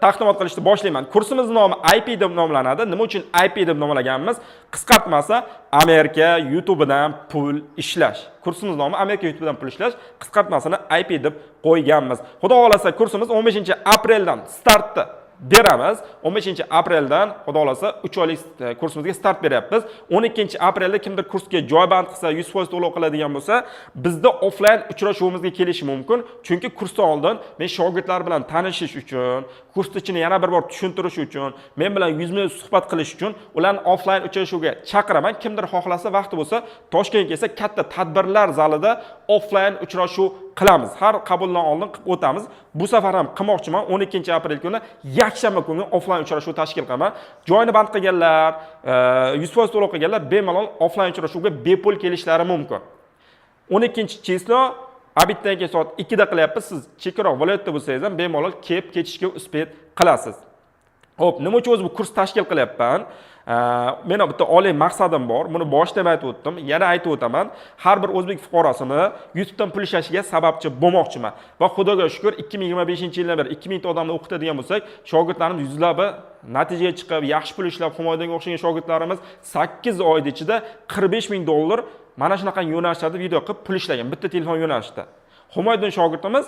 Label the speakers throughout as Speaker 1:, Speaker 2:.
Speaker 1: taqdimot qilishni boshlayman. Kursimiz nomi IP deb nomlanadi. Nima uchun IP deb nomlaganimiz? Qisqartmasi Amerika YouTube'dan pul ishlash. Kursimiz nomi Amerika YouTube'dan pul ishlash, qisqartmasini IP deb qo'yganmiz. Xudo xolasa kursimiz 15-apreldan startni beramiz. 15-apreldan xudo xolasa 3 oylik kursimizga start beryapmiz. 12-aprelda kimdir kursga joyband qilsa, 100% to'lov qiladigan bo'lsa, bizda offline uchrashuvimizga kelishi mumkin. Chunki kursdan oldin men shogirdlar bilan tanishish uchun, kurs ichini yana bir bor tushuntirish uchun, men bilan yuzma-yuz suhbat qilish uchun ularni offline uchrashuvga chaqiraman. Kimdir xohlasa, vaqti bo'lsa, Toshkentga kelsa, katta tadbirlar zalida offline uchrashuv qilamiz. Har qabuldan oldin qilib o'tamiz. Bu safar ham qilmoqchiman. 12-aprel kuni yakshanba kuni offline uchrashuv tashkil qilaman. Joyni band qilganlar, 100% to'lov qilganlar bemalol offline uchrashuvga bepul kelishlari mumkin. 12-chislo Abitdan soat 2 da qilyapmiz. Siz chekroq viloyatda bo'lsangiz ham bemalol kelib ketishga uspet qilasiz. Xo'p, nima uchun o'zi bu kurs tashkil qilyapman? Meni bitta oliy maqsadim bor. Buni boshida aytib o'tdim, yana aytib o'taman. Har bir o'zbek fuqarosini YouTube'dan pul ishlashiga sababchi bo'lmoqchiman. Va xudoga shukr 2025-yildan beri 2000 ta odamni o'qitadigan bo'lsak, shogirdlarimiz yuzlabi natijaga chiqib, yaxshi pul ishlab, Humoydonga o'xshagan shogirdlarimiz 8 oy ichida $45,000 mana shunaqa yo'nalishlarda video qilib pul ishlagan, bitta telefon yo'nalishida. Humoydon shogirdimiz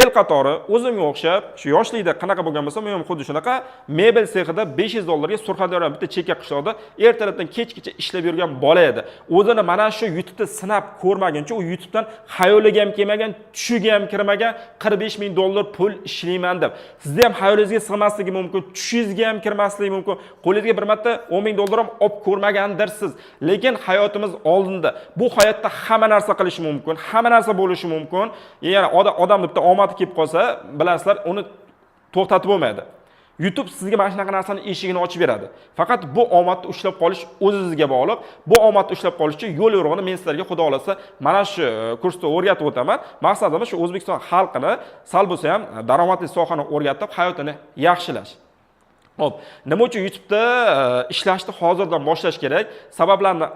Speaker 1: el qatori o'zimga o'xshab, shu yoshlikda qanaqa bo'lgan bo'lsa, men ham xuddi shunaqa mebel sexida $500 ga Surxondaryo bitta chekka qishloqda ertalabdan kechgacha ishlab yurgan bola edi. O'zini mana shu YouTube'da sinab ko'rmaguncha, u YouTube'dan xayoliga ham kelmagan, tushiga ham kirmagan $45,000 pul ishlayman deb. Sizda ham xayolingizga sig'masligi mumkin, tushingizga ham kirmasligi mumkin. Qo'lingizga bir marta $10,000 ham olib ko'rmagandirsiz. Lekin hayotimiz oldinda. Bu hayotda hamma narsa qilish mumkin, hamma narsa bo'lishi mumkin. Ya'ni odam bitta omad kelib qolsa, bilasizlar, uni to'xtatib bo'lmaydi. YouTube sizga mana shunaqa narsani eshigini ochib beradi. Faqat bu omadni ushlab qolish o'zingizga bog'liq. Bu omadni ushlab qolish uchun yo'l yo'rig'ini men sizlarga xudo xolasa mana shu kursda o'rgatib o'taman. Maqsadimiz shu O'zbekiston xalqini sal bo'lsa ham daromadli sohani o'rgatib, hayotini yaxshilash. Xo'p, nima uchun YouTube'da ishlashni hozirdan boshlash kerak? Sabablarni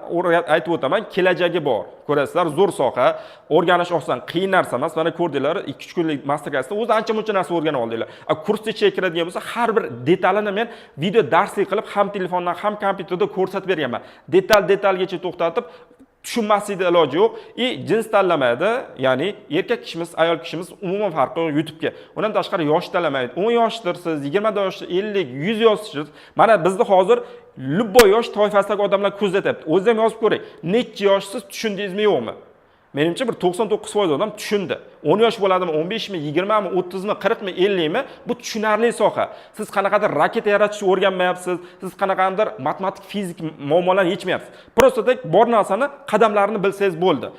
Speaker 1: aytib o'taman. Kelajagi bor. Ko'rasizlar, zo'r soha, o'rganish oson, qiyin narsa emas. Mana ko'rdinglar, 2-3 kunlik masterklassda o'zi ancha-muncha narsa o'rganib oldinglar. Kursga ichiga kiradigan bo'lsa, har bir detalini men video darslik qilib, ham telefondan, ham kompyuterda ko'rsatib berganman. Detalgacha to'xtatib tushunmaslikda iloji yo'q. Jins tanlamaydi, ya'ni erkak kishimiz, ayol kishimiz umuman farqi yo'q YouTube'ga. Undan tashqari yosh tanlamaydi. 10 yoshdirsiz, 20 yoshdir, 50, 100 yoshdirsiz. Mana bizda hozir lubboy yosh toifasidagi odamlar ko'zlatyapti. O'zingiz ham yozib ko'ring. Necha yoshsiz, tushundingizmi yo'qmi? Menimcha bir 99% odam tushundi. 10 yosh bo'ladimi, 15 mi, 20 mi, 30 mi, 40 mi, 50 mi? Bu tushunarli soha. Siz qanaqadir raketa yaratishni o'rganmayapsiz. Siz qanaqadir matematik, fizik muammolarni yechmayapsiz. Prosta bor narsani qadamlarini bilsangiz bo'ldi.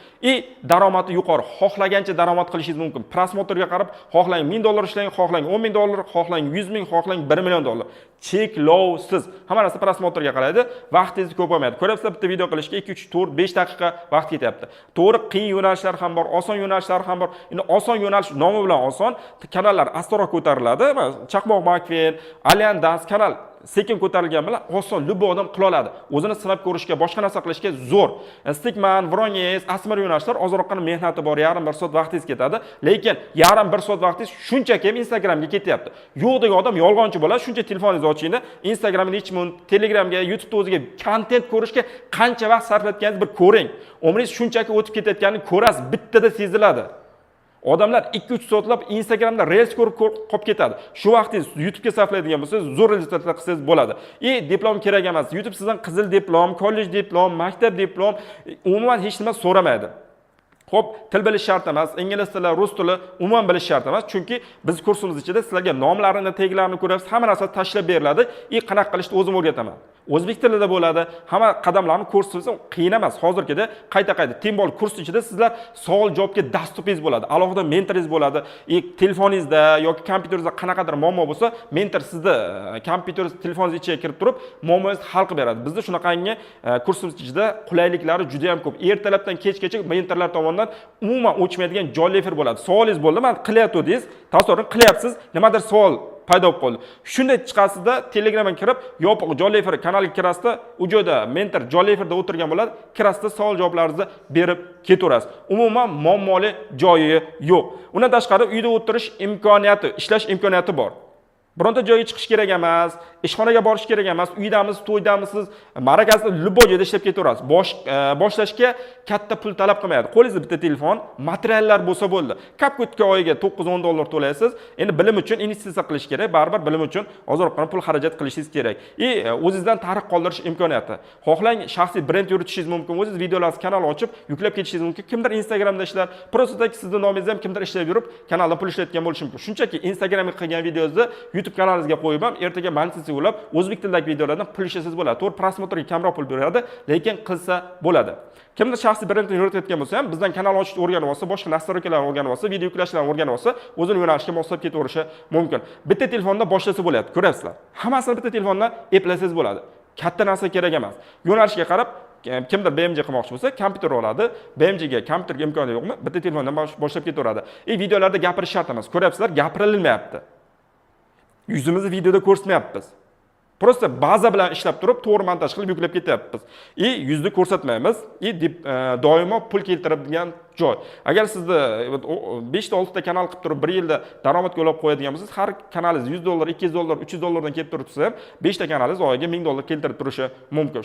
Speaker 1: Daromadi yuqori. Xohlagancha daromad qilishingiz mumkin. Prosmotrga qarab, xohlang $1000 ishlang, xohlang $10,000, xohlang 100,000, xohlang $1,000,000. Cheklovsiz. Hamma narsa prosmotrga qaraydi. Vaqtingizni ko'p olmaydi. Ko'ryapsizlar, bitta video qilishga 2, 3, 4, 5 daqiqa vaqt ketyapti. To'g'ri, qiyin yo'nalishlar ham bor, oson yo'nalishlar ham bor. Endi oson yo'nalish nomi bilan oson, kanallar astroq ko'tariladi. Chaqmoq Makfen, Alyan Dance kanal sekin ko'tarilgan bilan oson lubbo odam qila oladi. O'zini sinab ko'rishga, boshqa narsa qilishga zo'r. Stigman, Voronez, asmir yo'nalishlar ozroqgina mehnati bor, yarim 1 soat vaqtingiz ketadi. Lekin yarim 1 soat vaqtingiz shunchaki ham Instagramga ketyapti. Yo'q degan odam yolg'onchi bo'ladi. Shuncha telefoningizni ochingda, Instagramni yechmang, Telegramga, YouTube'da o'ziga kontent ko'rishga qancha vaqt sarflayotganingizni bir ko'ring. Umringiz shunchaki o'tib ketayotganini ko'rasiz, bittada seziladi. Odamlar 2-3 soatlab Instagramda reels ko'rib qolib ketadi. Shu vaqtingiz YouTube'ga sarflaydigan bo'lsangiz, zo'r rezultatlar qilsangiz bo'ladi. Diplom kerak emas. YouTube sizdan qizil diplom, kollej diplom, maktab diplom, umuman hech nima so'ramaydi. Xo'p, til bilish shart emas, ingliz tili, rus tili umuman bilish shart emas, chunki biz kursimiz ichida sizlarga nomlarini, teglarini ko'rasiz, hamma narsa tashlab beriladi. Qanaqa qilishni o'zim o'rgataman. O'zbek tilida bo'ladi. Hamma qadamlarni ko'rsatsa qiyin emas. Hozirgida qayta-qayta Timbol kurs ichida sizlar savol-javobga dastupingiz bo'ladi. Alohida mentoringiz bo'ladi. Telefoningizda yoki kompyuteringizda qanaqadir muammo bo'lsa, mentor sizda kompyuteringiz, telefoningiz ichiga kirib turib, muammongizni hal qilib beradi. Bizda shunaqangi kursimiz ichida qulayliklari juda ham ko'p. Ertalabdan kechgacha mentorlar tomonidan umuman o'chmaydigan jollefer bo'ladi. Savolingiz bo'ldi, men qilyaptidingiz, tasavvur qilyapsiz, nimadir savol paydo bo'ldi. Shunday chiqasizda Telegramga kirib, yopiq Jollefer kanaliga kirasizda, u joyda mentor Jolleferda o'tirgan bo'ladi. Kirasizda savol javoblaringizni berib ketaverasiz. Umuman muammoli joyi yo'q. Undan tashqari uyda o'tirish imkoniyati, ishlash imkoniyati bor. Bironta joyga chiqish kerak emas, ishxonaga borish kerak emas, uydamisiz, to'ydamisiz, ma'rakasida любой joyda ishlab ketaverasiz. Boshlashga katta pul talab qilmaydi. Qo'lingizda bitta telefon, materiallar bo'lsa bo'ldi. Kapko'tga oyiga 9-10 dollar to'laysiz. Endi bilim uchun investitsiya qilish kerak, baribir bilim uchun ozroqgina pul xarajat qilishingiz kerak. O'zingizdan tarix qoldirish imkoniyati. Xohlang shaxsiy brend yuritishingiz mumkin. O'zingiz videolarni kanal ochib, yuklab ketishingiz mumkin. Kimdir Instagramda ishlar, просто sizning nomingizda ham kimdir ishlab yurib, kanaldan pul ishlayotgan bo'lishi mumkin. Shunchaki Instagramga qilgan videongizni YouTube kanalingizga qo'yib ham ertaga monetizatsiya ulab, o'zbek tilidagi videolardan pul ishlasangiz bo'ladi. To'g'ri, prosmotrga kamroq pul beradi, lekin qilsa bo'ladi. Kimdir shaxsiy brendni yuritayotgan bo'lsa ham, bizdan kanal ochishni o'rganib olsa, boshqa nastroykalarni o'rganib olsa, video yuklashlarni o'rganib olsa, o'zini yo'nalishga moslab ketaverishi mumkin. Bitta telefonda boshlasa bo'ladi, ko'rasizlar. Hammasini bitta telefondan eplasangiz bo'ladi. Katta narsa kerak emas. Yo'nalishga qarab kimdir BMJ qilmoqchi bo'lsa, kompyuter oladi. BMJga kompyuterga imkoni yo'qmi? Bitta telefondan boshlab ketaveradi. Videolarda gapirish shart emas. Ko'ryapsizlar, gapirilmayapti. Yuzimizni videoda ko'rsatmayapmiz. Просто baza bilan ishlab turib, to'g'ri montaj qilib yuklab ketyapmiz. Yuzni ko'rsatmaymiz. Doimo pul keltiradigan joy. Agar sizni 5 ta 6 ta kanal qilib turib, 1 yilda daromad qo'lab qo'yadigan bo'lsangiz, har kanalingiz $100, $200, $300 dan kelib tursa ham, 5 ta kanalingiz oyiga $1000 keltirib turishi mumkin.